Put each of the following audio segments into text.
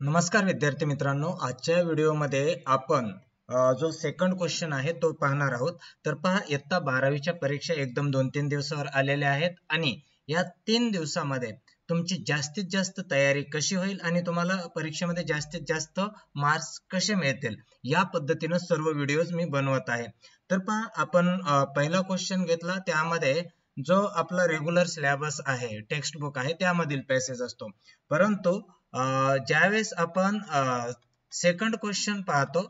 नमस्कार विद्यार्थी मित्रांनो, आजच्या व्हिडिओमध्ये आपण जो सेकंड क्वेश्चन आहे तो पाहणार आहोत। तर पहा, इयत्ता 12वीच्या परीक्षा एकदम 2-3 दिवसावर आलेल्या आहेत आणि या 3 दिवसामध्ये तुमची जास्तीत जास्त तयारी कशी होईल आणि तुम्हाला परीक्षेमध्ये जास्तीत जास्त मार्क्स कसे मिळतील या पद्धतीने सर्व व्हिडिओज मी बनवत आहे। तर पहा, आपण पहिला क्वेश्चन घेतला, त्यामध्ये जो आपला रेग्युलर सिलेबस आहे, टेक्स्ट बुक आहे, त्यामधील पॅसेज असतो। परंतु ज्यावेळेस आपण सेकंड क्वेश्चन पाहतो,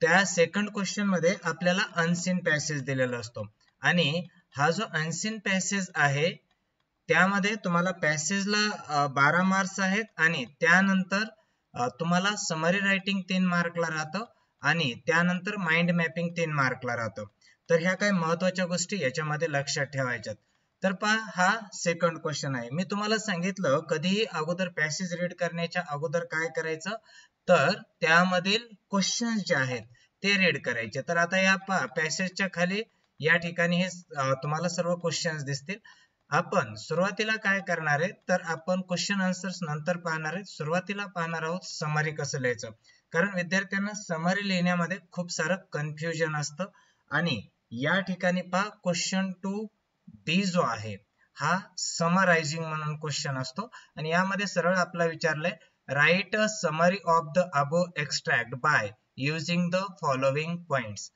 त्या सेकंड क्वेश्चन मध्ये आपल्याला अनसीन पॅसेज दिलेला असतो आणि हा जो अनसीन पॅसेज आहे त्यामध्ये तुम्हाला पॅसेजला 12 मार्क्स आहेत आणि त्यानंतर तुम्हाला समरी रायटिंग 3 मार्कला राहतं आणि त्यानंतर माइंड मॅपिंग 3 मार्कला राहतं। तर ह्या काही महत्त्वाच्या गोष्टी याच्यामध्ये लक्षात ठेवायच्यात। तर पहा, हा सेकंड क्वेश्चन आहे। मी तुम्हाला सांगितलं कधीही अगोदर पॅसेज रीड करण्याच्या अगोदर काय करायचं, तर त्यामधील क्वेश्चन्स जे आहेत ते रीड करायचे। तर आता या पॅसेजच्या खाली या ठिकाणी हे तुम्हाला सर्व क्वेश्चन्स दिसतील। आपण सुरुवातीला काय करणार आहे, तर आपण क्वेश्चन आन्सर्स नंतर पाहणार आहे। सुरुवातीला पाहणार आहोत समरी कसं लिहायचं, कारण विद्यार्थ्यांना समरी लिहिण्यामध्ये खूप सारं कन्फ्युजन असतं। आणि या ठिकाणी पहा, क्वेश्चन 2B जो आहे हा समरायझिंग म्हणून क्वेश्चन असतो आणि यामध्ये सरळ आपला विचारलंय, write a summary of the above extract by using the following points.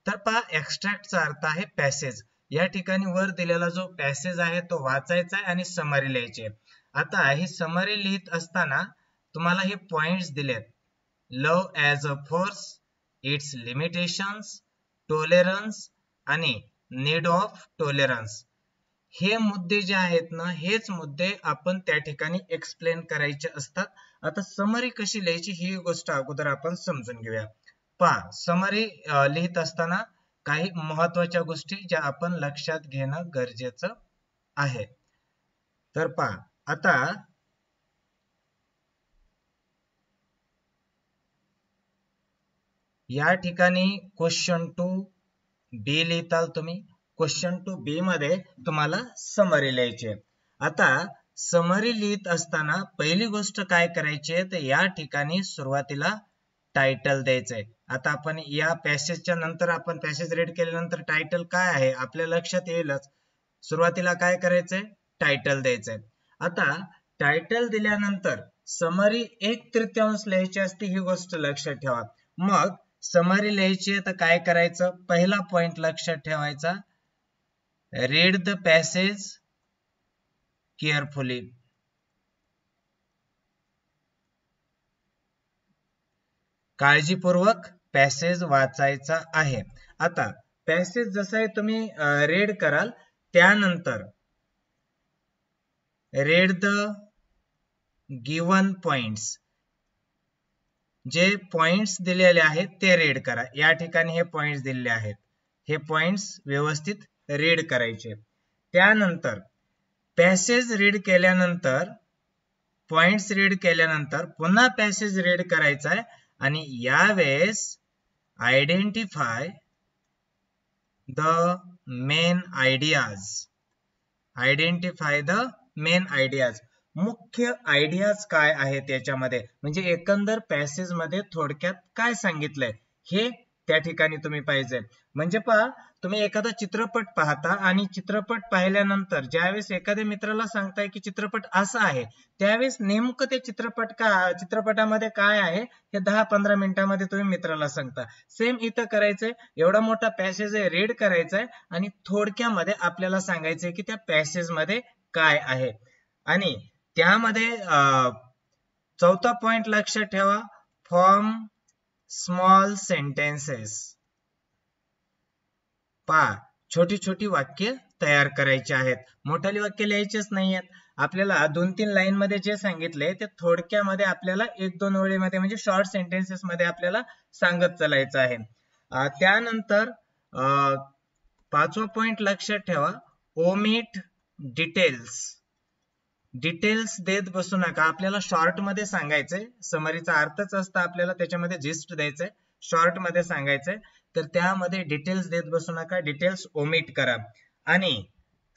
तर पहा, एक्सट्रॅक्टचा अर्थ आहे पॅसेज। या ठिकाणी वर दिलेला जो पॅसेज आहे तो वाचायचा आहे आणि समरी लिहायची आहे। आता ही समरी लिहित असताना तुम्हाला हे पॉइंट्स दिलेत, love as a force, it's limitations, tolerance आणि नीड ऑफ टॉलरन्स। हे मुद्दे जे आहेत ना, हेच मुद्दे आपण त्या ठिकाणी एक्सप्लेन करायचे असतात। आता समरी कशी लिहायची ही गोष्ट अगोदर आपण समजून घेऊया। पहा, समरी लिहित असताना काही महत्त्वाच्या गोष्टी ज्या आपण लक्षात घेणं गरजेचं आहे। तर पहा, आता या ठिकाणी क्वेश्चन 2B लिहिताल तुम्ही। क्वेश्चन 2B मध्ये तुम्हाला समरी लिहायची आहे। आता समरी लिहित असताना पहिली गोष्ट काय करायची आहे, तर या ठिकाणी सुरुवातीला टायटल द्यायचंय। आता आपण या पॅसेजच्या नंतर आपण पॅसेज रीड केल्यानंतर टायटल काय आहे आपल्या लक्षात येईलच। सुरुवातीला काय करायचंय, टायटल द्यायचंय। आता टायटल दिल्यानंतर समरी 1/3 लिहायची असते, ही गोष्ट लक्षात ठेवा। मग समरी लिहायची आहे तर काय करायचं, पहिला पॉइंट लक्षात ठेवायचा, रीड द पॅसेज केअरफुली। काळजीपूर्वक पॅसेज वाचायचा आहे। आता पॅसेज जसा तुम्ही रीड कराल त्यानंतर रीड द गिवन पॉइंट्स, जे पॉइंट्स दिलेले आहेत ते रीड करा। या ठिकाणी हे पॉइंट्स दिलेले आहेत, हे पॉइंट्स व्यवस्थित रीड करायचे। त्यानंतर पॅसेज रीड केल्यानंतर, पॉइंट्स रीड केल्यानंतर पुन्हा पॅसेज रीड करायचा आहे आणि यावेळेस identify the main ideas, identify the main ideas, मुख्य आयडियाज काय आहेत याच्यामध्ये, म्हणजे एकंदर पॅसेज मध्ये थोडक्यात काय सांगितलंय हे त्या ठिकाणी तुम्ही पाहिजे। म्हणजे पहा, तुम्ही एखादा चित्रपट पाहता आणि चित्रपट पाहिल्यानंतर ज्यावेळेस एखाद्या मित्राला सांगताय की चित्रपट असा आहे, त्यावेळेस नेमकं ते चित्रपटामध्ये काय आहे हे 10-15 मिनिटांमध्ये तुम्ही मित्राला सांगता। सेम इथं करायचंय, एवढा मोठा पॅसेज आहे, रीड करायचंय आणि थोडक्यामध्ये आपल्याला सांगायचंय की त्या पॅसेज मध्ये काय आहे। आणि त्यामध्ये चौथा पॉइंट लक्षात ठेवा, फॉर्म स्मॉल सेंटेन्सेस। पहा, छोटी छोटी वाक्य तयार करायची आहेत, मोठाली वाक्य लिहायचीच नाहीयेत। आपल्याला 2-3 लाईन मध्ये जे सांगितले ते थोडक्यामध्ये आपल्याला 1-2 ओळीमध्ये म्हणजे शॉर्ट सेंटेन्सेस मध्ये आपल्याला सांगत चालायचं आहे। त्यानंतर 5वा पॉइंट लक्षात ठेवा, ओमिट डिटेल्स। डिटेल्स देत बसू नका, आपल्याला शॉर्ट मध्ये सांगायचंय। समरीचा अर्थच असतं आपल्याला त्याच्यामध्ये जिस्ट द्यायचंय, शॉर्ट मध्ये सांगायचंय, तर त्यामध्ये डिटेल्स देत बसू नका, डिटेल्स ओमिट करा। आणि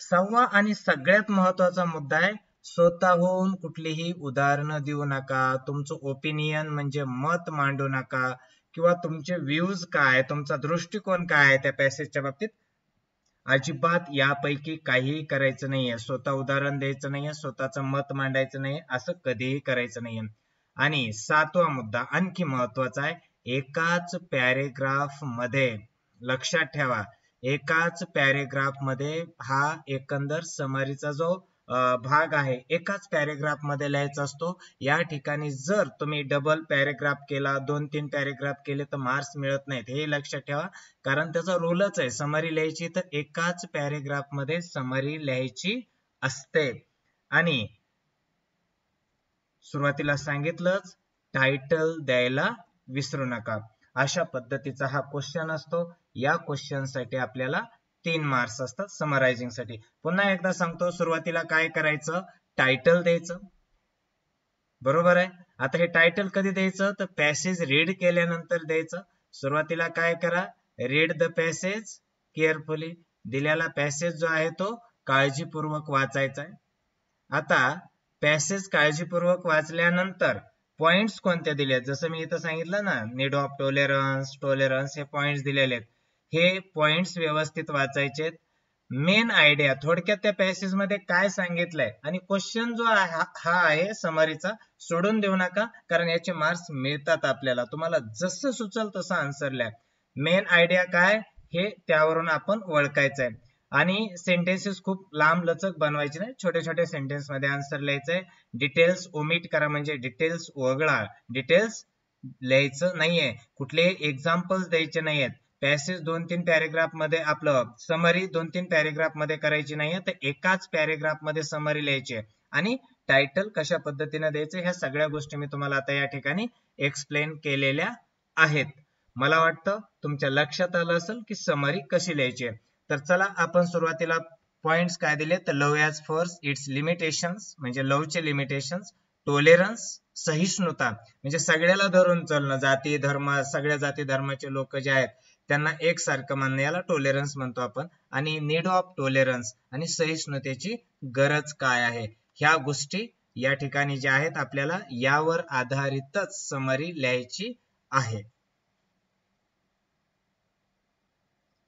6वा आणि सगळ्यात महत्त्वाचा मुद्दा आहे, स्वतःहून कुठलीही उदाहरणं देऊ नका, तुमचं ओपिनियन म्हणजे मत मांडू नका, किंवा तुमचे व्ह्यूज काय, तुमचा दृष्टिकोन काय आहे त्या पॅसेजच्या बाबतीत, अजिबात यापैकी काहीही करायचं नाहीये. स्वतः उदाहरण द्यायचं नाहीये, स्वतःचं मत मांडायचं नाहीये, असं कधीही करायचं नाहीये. आणि 7वा मुद्दा आणखी महत्वाचा आहे, एकाच पॅरेग्राफ मध्ये, लक्षात ठेवा, एकाच पॅरेग्राफ मध्ये हा एकंदर समरीचा जो भाग आहे एकाच पॅरेग्राफ मध्ये लिहायचा असतो. या ठिकाणी जर तुम्ही डबल पॅरेग्राफ केला, 2-3 पॅरेग्राफ केले तर मार्क्स मिळत नाहीत, हे लक्षात ठेवा. कारण त्याचा रूलच आहे, समरी लिहायची तर एकाच पॅरेग्राफ मध्ये समरी लिहायची असते. आणि सुरुवातीला सांगितलंच, टायटल द्यायला विसरू नका. अशा पद्धतीचा हा क्वेश्चन असतो. या क्वेश्चन साठी आपल्याला 3 मार्क्स असतात समरायझिंग साठी. पुन्हा एकदा सांगतो, सुरुवातीला काय करायचं, टायटल द्यायचं, बरोबर आहे. आता हे टायटल कधी द्यायचं, तर पॅसेज रीड केल्यानंतर द्यायचं. सुरुवातीला काय करा, रीड द पॅसेज केअरफुली, दिलेला पॅसेज जो आहे तो काळजीपूर्वक वाचायचा आहे. आता पॅसेज काळजीपूर्वक वाचल्यानंतर पॉइंट्स कोणते दिले, जसं मी इथं सांगितलं ना, नीड ऑफ टॉलरन्स, हे पॉइंट्स दिलेले आहेत. हे पॉइंट्स व्यवस्थित वाचायचे. मेन आयडिया, थोडक्यात त्या पॅसेज मध्ये काय सांगितलंय, आणि क्वेश्चन जो हा आहे समरीचा, सोडून देऊ नका, कारण याचे मार्क्स मिळतात आपल्याला. तुम्हाला जसं सुचल तसं आन्सर लिहा. मेन आयडिया काय हे त्यावरून आपण ओळखायचं आहे. आणि सेंटेन्सेस खूप लांब लचक बनवायचे नाही, छोटे छोटे सेंटेन्स मध्ये आन्सर लिहायचंय. डिटेल्स ओमिट करा, म्हणजे डिटेल्स वगळा, डिटेल्स लिहायचं नाहीये, कुठले एक्झाम्पल्स द्यायचे नाहीयेत. पॅसेज 2-3 पॅरेग्राफ मध्ये, आपलं समरी 2-3 पॅरेग्राफ मध्ये करायची नाहीये, तर एकाच पॅरेग्राफ मध्ये समरी लिहायची. आणि टायटल कशा पद्धतीने द्यायचं, ह्या सगळ्या गोष्टी मी तुम्हाला आता या ठिकाणी एक्सप्लेन केलेल्या आहेत. मला वाटतं तुमच्या लक्षात आलं असेल की समरी कशी लिहायची आहे. तर चला आपण सुरुवातीला पॉइंट्स काय दिले, तर love as first, it's limitations म्हणजे लव्हचे लिमिटेशन्स, टॉलरन्स सहिष्णुता म्हणजे सगळ्याला धरून चालणं, जाती धर्म, सगळ्या जाती धर्माचे लोक जे आहेत त्यांना एकसारखं मानणं, याला टॉलरन्स म्हणतो आपण. आणि नीड ऑफ टॉलरन्स आणि सहिष्णुतेची गरज काय आहे, ह्या गोष्टी या ठिकाणी ज्या आहेत आपल्याला यावर आधारितच समरी लिहायची आहे.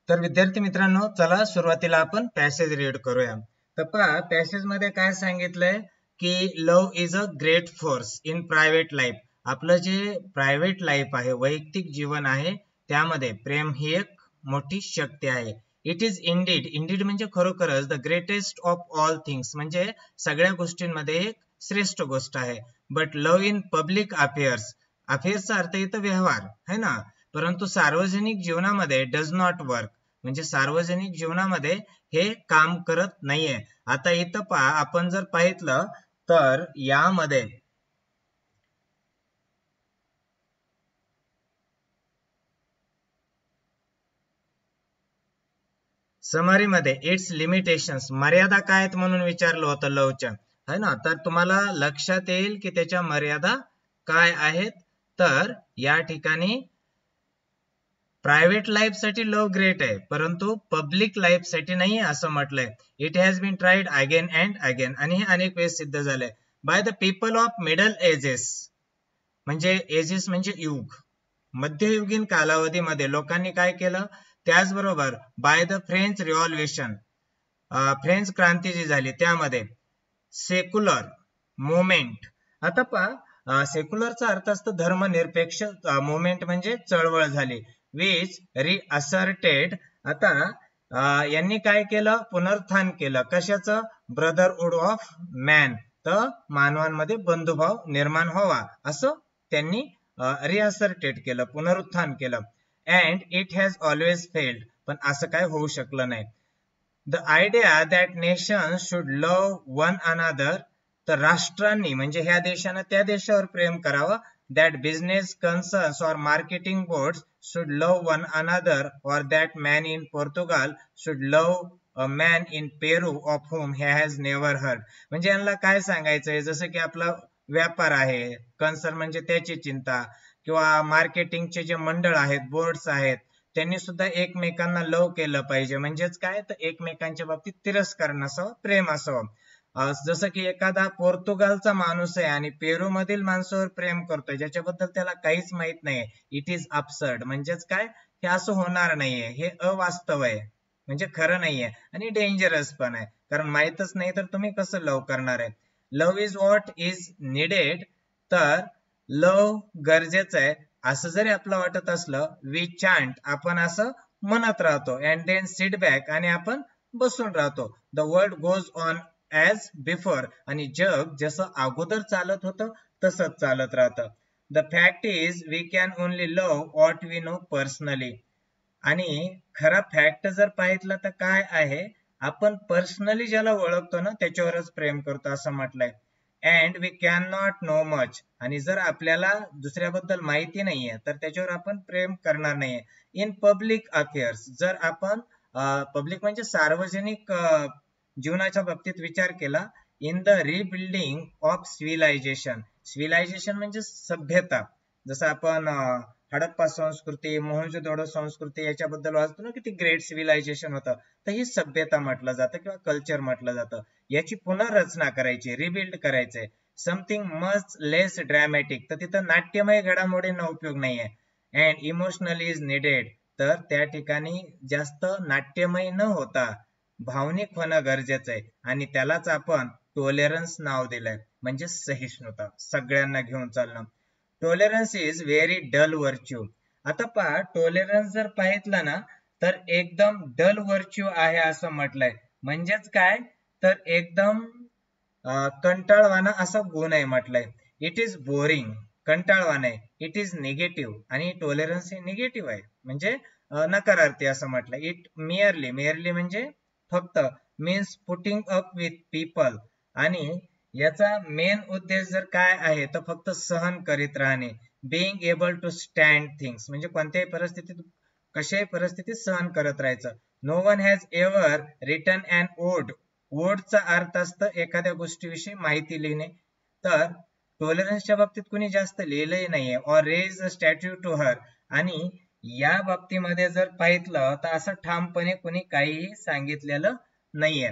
तर विद्यार्थी मित्रांनो, चला सुरुवातीला आपण पॅसेज रीड करूया. तर पहा, पॅसेज मध्ये काय सांगितलंय की love is a great force in private life. आपलं जे प्रायव्हेट लाईफ आहे, वैयक्तिक जीवन आहे, त्यामध्ये प्रेम ही एक मोठी शक्ती आहे. इट इज इंडीड म्हणजे खरोखरच, the greatest of all things म्हणजे सगळ्या गोष्टींमध्ये एक श्रेष्ठ गोष्ट आहे. बट लव्ह इन पब्लिक अफेअर्सचा अर्थ इथं व्यवहार है ना, परंतु सार्वजनिक जीवनामध्ये डज नॉट वर्क म्हणजे सार्वजनिक जीवनामध्ये हे काम करत नाहीये. आता इथं पहा, आपण जर पाहितलं तर यामध्ये समरी मध्ये इट्स लिमिटेशन्स, मर्यादा काय आहेत म्हणून विचारलं होतं लवच्या, है ना. तर तुम्हाला लक्षात येईल की त्याच्या मर्यादा काय आहेत. तर या ठिकाणी प्रायव्हेट लाईफ साठी लव्ह ग्रेट आहे, परंतु पब्लिक लाईफ साठी नाही असं म्हटलंय. It has been tried again and again, आणि हे अनेक वेळेस सिद्ध झालंय. By the people of middle ages म्हणजे एजेस म्हणजे युग, मध्ययुगीन कालावधीमध्ये लोकांनी काय केलं. त्याचबरोबर by the French revolution, French क्रांती जी झाली त्यामध्ये सेक्युलर मुवमेंट. आता पहा, सेक्युलरचा अर्थ असतो धर्मनिरपेक्ष मुवमेंट म्हणजे चळवळ झाली, विच रिअसर्टेड. आता यांनी काय केलं, पुनरुत्थान केलं कशाचं, ब्रदरहुड ऑफ मॅन, तर मानवांमध्ये बंधुभाव निर्माण व्हावा असं त्यांनी रिअसर्टेड केलं, पुनरुत्थान केलं. And it has always failed, पण असं काय होऊ शकलं नाही. The idea that nation should love one another, तर राष्ट्रांनी म्हणजे ह्या देशानं त्या देशावर प्रेम करावं. दॅट बिझनेस कन्सर्न्स और marketing boards should love one another, और that man in Portugal should love a man in Peru of whom he has never heard. म्हणजे यांना काय सांगायचंय, जसं की आपला व्यापार आहे, कन्सर्न म्हणजे त्याची चिंता, किंवा मार्केटिंगचे जे मंडळ आहेत, बोर्ड्स आहेत, त्यांनी सुद्धा एकमेकांना लव केलं पाहिजे. म्हणजेच काय, तर एकमेकांच्या बाबतीत तिरस्कार नसावा, प्रेम असावं. जसं की एखादा पोर्तुगालचा माणूस आहे आणि पेरू मधील माणसावर प्रेम करतोय ज्याच्याबद्दल त्याला काहीच माहित नाहीये, इट इज अबसर्ड. म्हणजेच काय, हे असं होणार नाहीये, हे अवास्तव आहे, म्हणजे खरं नाहीये आणि डेंजरस पण आहे, कारण माहीतच नाही तर तुम्ही कसं लव्ह करणार आहे. Love is what is needed, तर लव्ह गरजेचं आहे असं जरी आपलं वाटत असलं, वी चांट, आपण असं म्हणत राहतो, अँड देन सिट बॅक, आणि आपण बसून राहतो. The world goes on as before, आणि जग जसं अगोदर चालत होतं तसंच चालत राहतं. The fact is we can only love what we know personally. आणि खरा फॅक्ट जर पाहितलं तर काय आहे, आपण पर्सनली ज्याला ओळखतो ना त्याच्यावरच प्रेम करतो असं म्हटलंय. And we cannot know much मच, आणि जर आपल्याला दुसऱ्याबद्दल माहिती नाहीये तर त्याच्यावर आपण प्रेम करणार नाहीये. इन पब्लिक अफेअर्स, जर आपण पब्लिक म्हणजे सार्वजनिक जीवनाच्या बाबतीत विचार केला, in the rebuilding of civilization, civilization म्हणजे सभ्यता, जसं आपण हडप्पा संस्कृती, मोहनजोदडो संस्कृती याच्याबद्दल वाचतो ना, किती ग्रेट सिव्हिलायझेशन होतं, तर ही सभ्यता म्हटलं जातं किंवा कल्चर म्हटलं जातं. याची पुनर्रचना करायची, रिबिल्ड करायचंय, समथिंग मच लेस ड्रॅमॅटिक, तर तिथं नाट्यमय घडामोडींना उपयोग नाहीये. अँड इमोशनल इज निडेड, तर त्या ठिकाणी जास्त नाट्यमय न होता भावनिक होणं गरजेचं आहे, आणि त्यालाच आपण टॉलरन्स नाव दिलंय, म्हणजे सहिष्णुता, सगळ्यांना घेऊन चालणं. Tolerance is very dull virtue. आता पहा, टॉलरन्स जर पाहितलं ना तर एकदम डल व्हर्च्यू आहे असं म्हटलंय. म्हणजेच काय, तर एकदम कंटाळवाणा असा गुण आहे म्हटलंय. इट इज बोरिंग, कंटाळवाणा आहे. इट इज निगेटिव्ह, आणि टॉलरन्स हे निगेटिव्ह आहे, म्हणजे नकारार्थी असं म्हटलंय. इट मिअरली, मिअरली म्हणजे फक्त, means putting up with people, आणि याचा मेन उद्देश जर काय आहे तर फक्त सहन करीत राहणे. Being able to stand things, म्हणजे कोणत्याही परिस्थितीत, कशाही परिस्थितीत सहन करत राहायचं. No one has ever written an ode, ओडचा अर्थ असतं एखाद्या गोष्टीविषयी माहिती लिहिणे, तर टॉलरन्सच्या बाबतीत कुणी जास्त लिहिलंही नाहीये. Or raise a statue to her, आणि या बाबतीमध्ये जर पाहितलं तर असं ठामपणे कुणी काहीही सांगितलेलं नाहीये.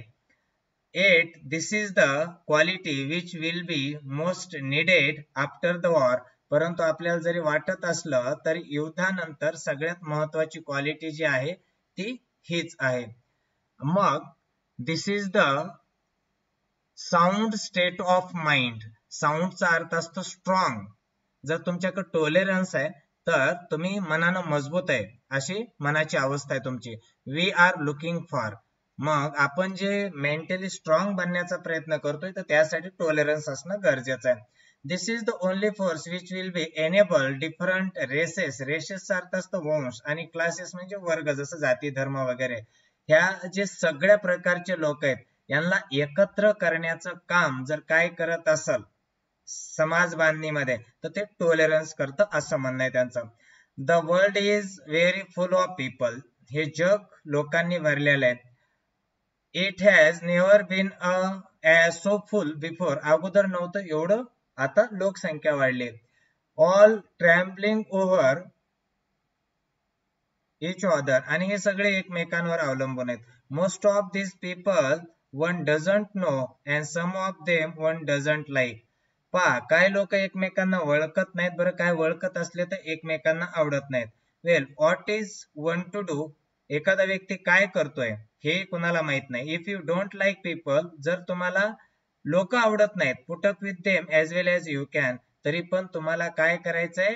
8. This is the quality which will be most needed after the war. परंतु आपल्याला जरी वाटत असलं तरी युद्धानंतर सगळ्यात महत्वाची क्वालिटी जी आहे ती हीच आहे. मग this is the sound state of mind. साऊंडचा अर्थ असतो स्ट्रॉंग. जर तुमच्याकडे टॉलरन्स आहे तर तुम्ही मनानं मजबूत आहे अशी मनाची अवस्था आहे तुमची. वी आर लुकिंग फॉर, मग आपण जे मेंटली स्ट्रॉंग बनण्याचा प्रयत्न करतोय तर त्यासाठी टॉलरन्स असणं गरजेचं आहे. This is the only force which will be enable different races, रेसेसचा अर्थ असतो वंश, आणि क्लासेस म्हणजे वर्ग, जसं जाती धर्म वगैरे, ह्या जे सगळ्या प्रकारचे लोक आहेत यांना एकत्र करण्याचं काम जर काय करत असेल समाज बांधणीमध्ये तर ते टॉलरन्स करतं असं म्हणणं आहे त्यांचं. The world is very full of people, हे जग लोकांनी भरलेलं आहे. It has never been so full before, अगोदर नव्हतं एवढं, आता लोकसंख्या वाढली. All trampling over each other, आणि हे सगळे एकमेकांवर अवलंबून आहेत. Most of this people one doesn't know and some of them one doesn't like. पहा, काय लोक एकमेकांना ओळखत नाहीत, बरं काय ओळखत असले तर एकमेकांना आवडत नाहीत. Well, what is one to do, एखादा व्यक्ती काय करतोय हे कुणाला माहित नाही. If you don't like people, जर तुम्हाला लोक आवडत नाहीत, put up with them as well as you can, तरी पण तुम्हाला काय करायचंय,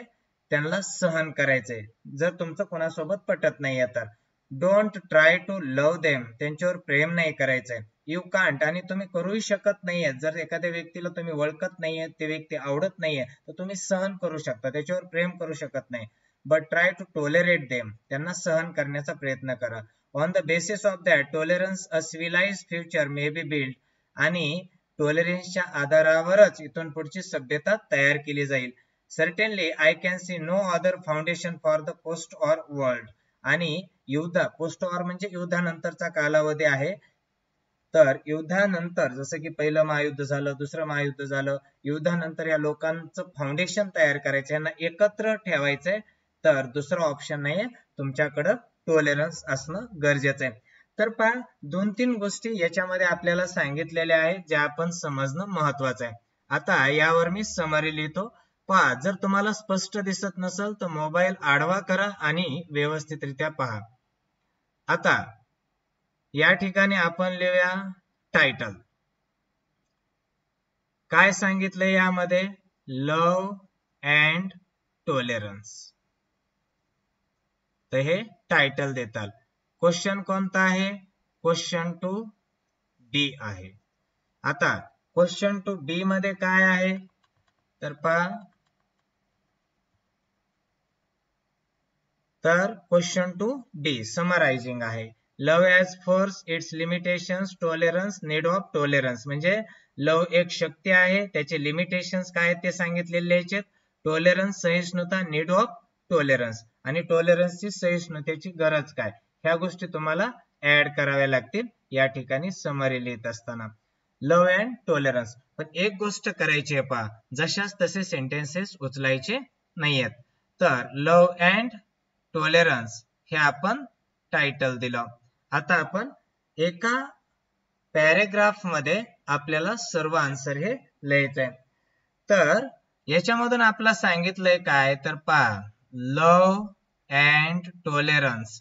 त्यांना सहन करायचंय, जर तुमचं कोणासोबत पटत नाहीये तर. Don't try to love them, त्यांच्यावर प्रेम नाही करायचंय. यू कांट, आणि तुम्ही करूही शकत नाहीये. जर एखाद्या व्यक्तीला तुम्ही ओळखत नाहीये, ते व्यक्ती आवडत नाहीये, तर तुम्ही सहन करू शकता, त्याच्यावर प्रेम करू शकत नाही. But try to tolerate them, त्यांना सहन करण्याचा प्रयत्न करा. On the basis of that tolerance a civilised future may be build, आणि टॉलरन्सच्या आधारावरच इथून पुढची सभ्यता तयार केली जाईल. Certainly I can see no other foundation for the post war world, आणि युद्ध, पोस्ट ऑर म्हणजे युद्धानंतरचा कालावधी आहे, तर युद्धानंतर जसं की पहिलं महायुद्ध झालं, दुसरं महायुद्ध झालं, युद्धानंतर या लोकांचं फाउंडेशन तयार करायचं, यांना एकत्र ठेवायचंय, तर दुसरं ऑप्शन नाहीये, तुमच्याकडं टॉलरन्स असणं गरजेचं आहे. तर पहा 2-3 गोष्टी याच्यामध्ये आपल्याला सांगितलेल्या आहेत ज्या आपण समजणं महत्वाचं आहे. आता यावर मी समरी लिहितो. पहा, जर तुम्हाला स्पष्ट दिसत नसेल तर मोबाईल आडवा करा आणि व्यवस्थितरित्या पहा. आता या ठिकाणी आपण लिहूया टायटल. काय सांगितलंय यामध्ये? लव अँड टॉलरन्स. तर हे टायटल देतात. क्वेश्चन कोणता आहे? क्वेश्चन टू बी आहे. आता क्वेश्चन टू बी मध्ये काय आहे तर पहा, तर क्वेश्चन टू बी समरायझिंग आहे. Love as force, it's limitations, tolerance, need of tolerance. म्हणजे लव एक शक्ती आहे, त्याचे लिमिटेशन्स काय आहेत ते सांगितलेले आहेत. टॉलरन्स सहिष्णुता, नीड ऑफ टॉलरन्स, आणि टॉलरन्सची सहिष्णुतेची गरज काय, ह्या गोष्टी तुम्हाला ऍड कराव्या लागतील या ठिकाणी समरी लिहित असताना. लव अँड टॉलरन्स. पण एक गोष्ट करायची आहे पहा, जशाच तसे सेंटेन्सेस उचलायचे नाहीयेत. तर लव अँड टॉलरन्स हे आपण टायटल दिलं. आता आपण एका पॅरेग्राफ मध्ये आपल्याला सर्व आन्सर हे लिहायचंय. तर याच्यामधून आपल्याला सांगितलंय काय तर पहा, लव अँड टॉलरन्स.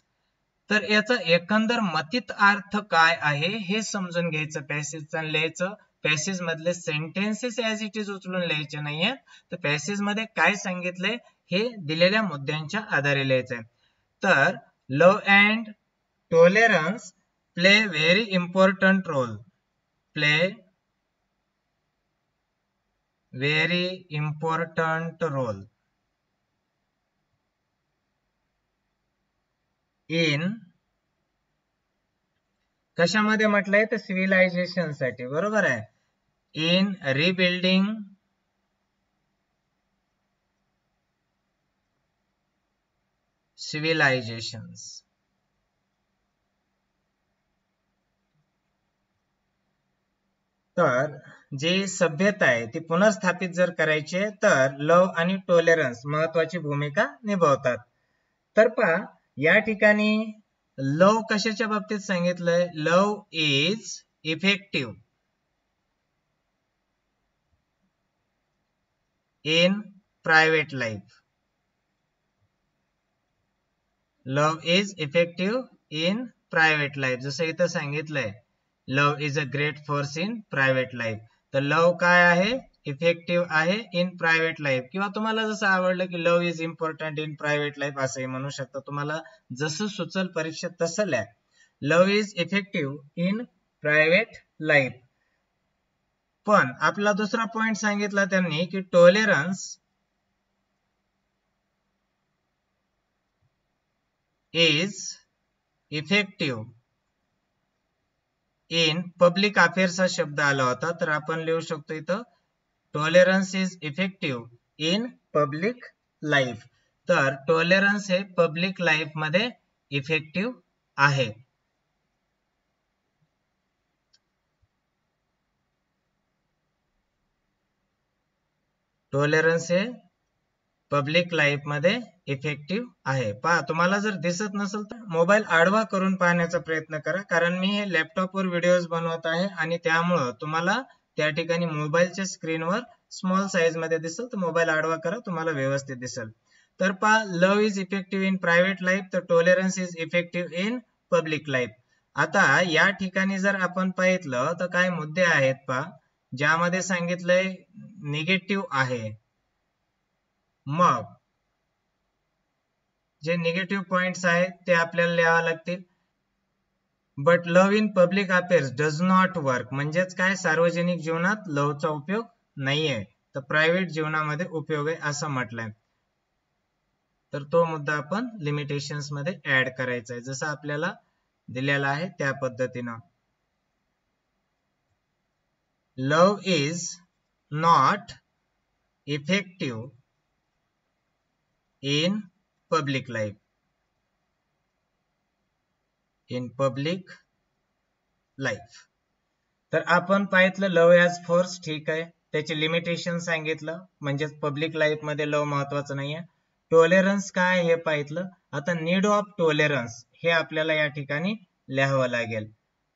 तर याचा एकंदर मतित अर्थ काय आहे हे समजून घ्यायचं. पॅसेजचं लिहायचं. पॅसेज मधले सेंटेन्सेस ऍज इट इज उचलून लिहायचे नाहीये. तर पॅसेज मध्ये काय सांगितलंय हे दिलेल्या मुद्द्यांच्या आधारे लिहायचंय. तर love and tolerance play very important role. Play very important role in, कशामध्ये म्हटलंय तर सिव्हिलायझेशन साठी, बरोबर आहे. In rebuilding civilisations. तर जी सभ्यता आहे ती पुनर्स्थापित जर करायची आहे तर लव आणि टॉलरन्स महत्वाची भूमिका निभावतात. तर पहा या ठिकाणी लव कशाच्या बाबतीत सांगितलंय? Love is effective in private life. Love is effective in private life. जसं इथं सांगितलंय love is a great force in private life. तर लव काय आहे? इफेक्टिव्ह आहे इन प्रायव्हेट लाईफ. किंवा तुम्हाला जसं आवडलं की love is important in private life असंही म्हणू शकता. तुम्हाला जसं सुचल परीक्षेत तसं लिहा. Love is effective in private life. पण आपला दुसरा पॉइंट सांगितला त्यांनी की tolerance is effective in public affairs हा शब्द आला होता. तर आपण लिहू शकतो इथं tolerance is effective in public life. तर टॉलरन्स हे पब्लिक लाईफ मध्ये इफेक्टिव्ह आहे. टॉलरन्स हे पब्लिक लाईफ मध्ये इफेक्टिव्ह आहे. पहा तुम्हाला जर दिसत नसेल तर मोबाईल आडवा करून पाहण्याचा प्रयत्न करा, कारण मी हे लॅपटॉपवर व्हिडिओज बनवत आहे आणि त्यामुळं तुम्हाला त्या ठिकाणी मोबाईलच्या स्क्रीनवर स्मॉल साईज मध्ये दिसेल. तर मोबाईल आडवा करा, तुम्हाला व्यवस्थित दिसेल. तर पहा love is effective in private life, तर tolerance is effective in public life. आता या ठिकाणी जर आपण पाहितलं तर काय मुद्दे आहेत पहा, ज्यामध्ये सांगितलंय निगेटिव्ह आहे. मग जे निगेटिव्ह पॉइंट्स आहेत ते आपल्याला लिहावे लागतील. But love in public affairs does not work. म्हणजेच काय, सार्वजनिक जीवनात लवचा उपयोग नाहीये, तर प्रायव्हेट जीवनामध्ये उपयोग आहे असं म्हटलंय. तर तो मुद्दा आपण लिमिटेशन्स मध्ये ऍड करायचा आहे, जसं आपल्याला दिलेला आहे त्या पद्धतीनं. Love is not effective in public life. In public life. तर आपण पाहितलं लव ॲज फोर्स, ठीक आहे, त्याचे लिमिटेशन सांगितलं, म्हणजे पब्लिक लाईफ मध्ये लव महत्वाचं नाहीये. टॉलरन्स काय हे पाहितलं. आता नीड ऑफ टॉलरन्स हे आपल्याला या ठिकाणी लिहावं लागेल.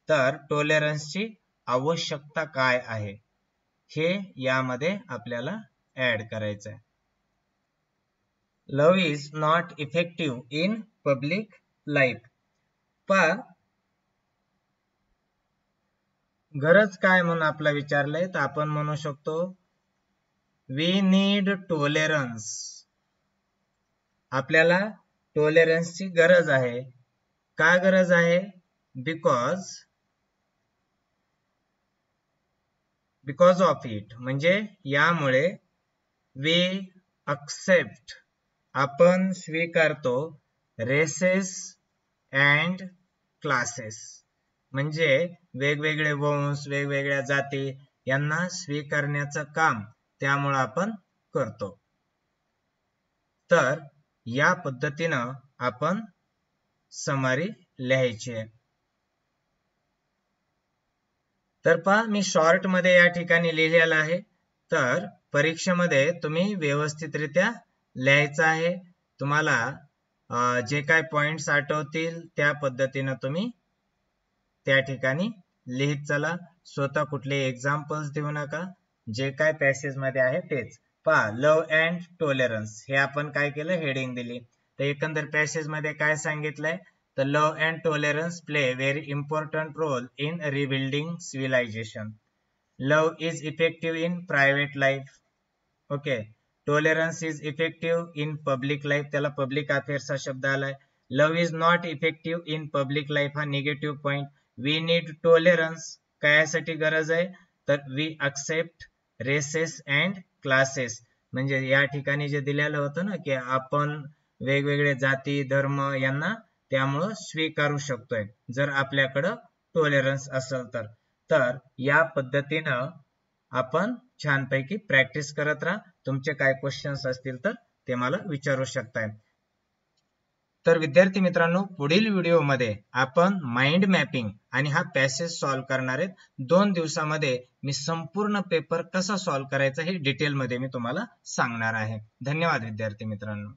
तर टॉलरन्सची आवश्यकता काय आहे हे यामध्ये आपल्याला ऍड करायचं आहे. Love is not effective in public life. पहा, गरज काय म्हणून आपला विचारलंय, तर आपण म्हणू शकतो वी नीड टॉलरन्स. आपल्याला टॉलरन्सची गरज आहे. का गरज आहे? बिकॉज ऑफ इट, म्हणजे यामुळे वी एक्सेप्ट, आपण स्वीकारतो, रेसेस अँड क्लासेस, म्हणजे वेगवेगळे वंश, वेगवेगळ्या जाती यांना स्वीकारण्याचं काम त्यामुळे आपण करतो. तर या पद्धतीनं आपण समरी लिहायची आहे. तर पहा, मी शॉर्ट मध्ये या ठिकाणी लिहिलेलं आहे. तर परीक्षेमध्ये तुम्ही व्यवस्थितरित्या लिहायचं आहे. तुम्हाला जे काय पॉइंट्स आठवतील त्या पद्धतीनं तुम्ही त्या ठिकाणी लिहित चला. स्वतः कुठले एक्झाम्पल्स देऊ नका. जे काय पॅसेज मध्ये आहे तेच. पहा, लव्ह अँड टॉलरन्स हे आपण काय केलं, हेडिंग दिली. तर एकंदर पॅसेज मध्ये काय सांगितलंय, तर love and tolerance play very important role in rebuilding civilisation. Love is effective in private life. Okay. Tolerance is effective in public life, त्याला पब्लिक अफेअर्स हा शब्द आलाय. Love is not effective in public life हा negative point. We need tolerance, कायासाठी गरज आहे, तर we accept races and classes, म्हणजे या ठिकाणी जे दिलेलं होतं ना की आपण वेगवेगळे जाती धर्म यांना त्यामुळं स्वीकारू शकतोय जर आपल्याकडं टॉलरन्स असेल तर. तर या पद्धतीनं आपण छानपैकी प्रॅक्टिस करत राहा. तुमचे काय क्वेश्चन्स असतील तर ते मला विचारू शकताय. तर विद्यार्थी मित्रांनो, पुढील व्हिडिओमध्ये आपण माइंड मॅपिंग आणि हा पॅसेज सॉल्व्ह करणार आहेत. 2 दिवसामध्ये मी संपूर्ण पेपर कसा सॉल्व्ह करायचा हे डिटेलमध्ये मी तुम्हाला सांगणार आहे. धन्यवाद विद्यार्थी मित्रांनो.